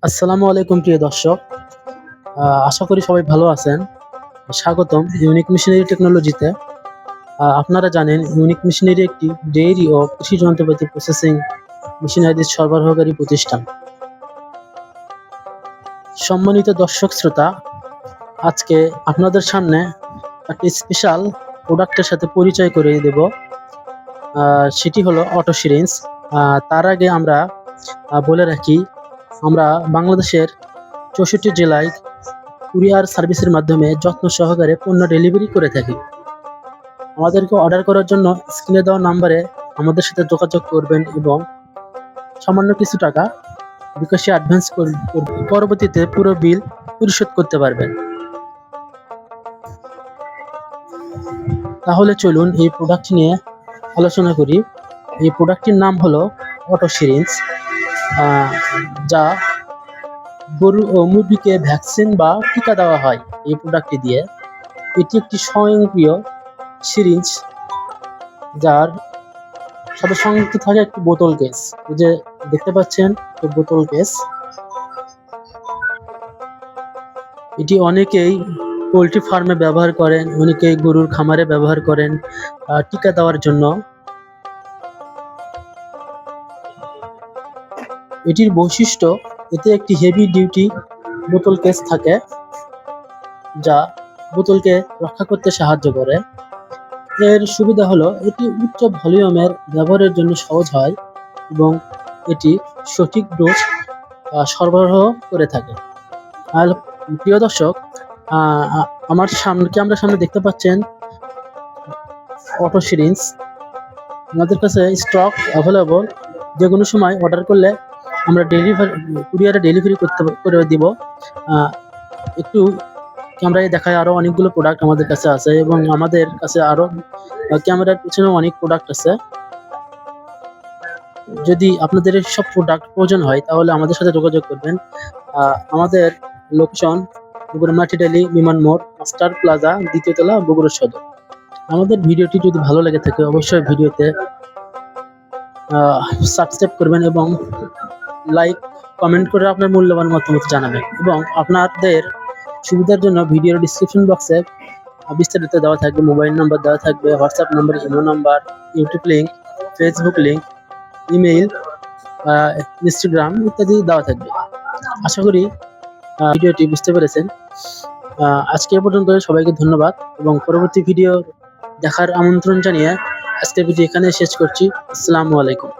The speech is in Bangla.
আসসালামু আলাইকুম প্রিয় দর্শক। আশা করি সবাই ভালো আছেন। স্বাগতম ইউনিক মেশিনারি টেকনোলজিতে। আপনারা জানেন ইউনিক মেশিনারি একটি ডেইরি ও কৃষি যন্ত্রপাতি প্রসেসিং মেশিনারিজ সরবরাহকারী প্রতিষ্ঠান। সম্মানিত দর্শক শ্রোতা, আজকে আপনাদের সামনে একটি স্পেশাল প্রোডাক্টের সাথে পরিচয় করিয়ে দেব। সেটি হলো অটো সিরিঞ্জ। তার আগে আমরা বলে রাখি, আমরা বাংলাদেশের 64 জেলায় কুরিয়ার সার্ভিসের মাধ্যমে যত্ন সহকারে পণ্য ডেলিভারি করে থাকি। আমাদেরকে অর্ডার করার জন্য স্ক্রিনে দেওয়া নাম্বারে আমাদের সাথে যোগাযোগ করবেন এবং সামান্য কিছু টাকা বিকাশে অ্যাডভান্স পরবর্তীতে পুরো বিল পরিশোধ করতে পারবেন। তাহলে চলুন এই প্রোডাক্ট নিয়ে আলোচনা করি। এই প্রোডাক্টটির নাম হলো অটো সিরিঞ্জ, যা গরু ও মুরগিকে ভ্যাকসিন বা টিকা দেওয়া হয় এই প্রোডাক্টটি দিয়ে। এটি একটি স্বয়ংক্রিয় সিরিঞ্জ, যার সাথে সংযুক্ত থাকে একটি বোতল কেস। এই যে দেখতে পাচ্ছেন, বোতল কেস। এটি অনেকেই পোলট্রি ফার্মে ব্যবহার করেন, অনেকেই গরুর খামারে ব্যবহার করেন টিকা দেওয়ার জন্য। এটির বৈশিষ্ট্য, এতে একটি হেভি ডিউটি বোতল কেস থাকে, যা বোতলকে রক্ষা করতে সাহায্য করে। এর সুবিধা হলো এটি উচ্চ ভলিউমের ব্যবহারের জন্য সহজ হয় এবং এটি সঠিক ডোজ সরবরাহ করে থাকে। আর প্রিয় দর্শক, আমার সামনে দেখতে পাচ্ছেন অটো সিরিঞ্জ। আমাদের কাছে স্টক অ্যাভেলেবল, যে কোনো সময় অর্ডার করলে আমরা কুরিয়ারে ডেলিভারি করে দিব। একটু ক্যামেরায় দেখায় আরো অনেকগুলো প্রোডাক্ট আমাদের কাছে আছে এবং আমাদের কাছে আরো ক্যামেরার পিছনে অনেক প্রোডাক্ট আছে। যদি আপনাদের সব প্রোডাক্ট প্রয়োজন হয় তাহলে আমাদের সাথে যোগাযোগ করবেন। আমাদের লোকেশন বগুড়া মাটিডালি বিমান মোড়, মাস্টার প্লাজা, দ্বিতীয় তলা, বগুড়া সদর। আমাদের ভিডিওটি যদি ভালো লেগে থাকে অবশ্যই ভিডিওতে সাবস্ক্রাইব করবেন এবং লাইক কমেন্ট করে আপনার মূল্যবান মতামত জানাবেন। এবং আপনাদের সুবিধার জন্য ভিডিওর ডিসক্রিপশন বক্সে বিস্তারিত দেওয়া থাকবে, মোবাইল নাম্বার দেওয়া থাকবে, WhatsApp number, imo number, YouTube link, Facebook link, email, Instagram ইত্যাদি দেওয়া থাকবে। আশা করি ভিডিওটি বুঝতে পেরেছেন। আজকে এ পর্যন্ত সবাইকে ধন্যবাদ এবং পরবর্তী ভিডিও দেখার আমন্ত্রণ জানিয়ে আজকের ভিডিও এখানে শেষ করছি। আসসালামু আলাইকুম।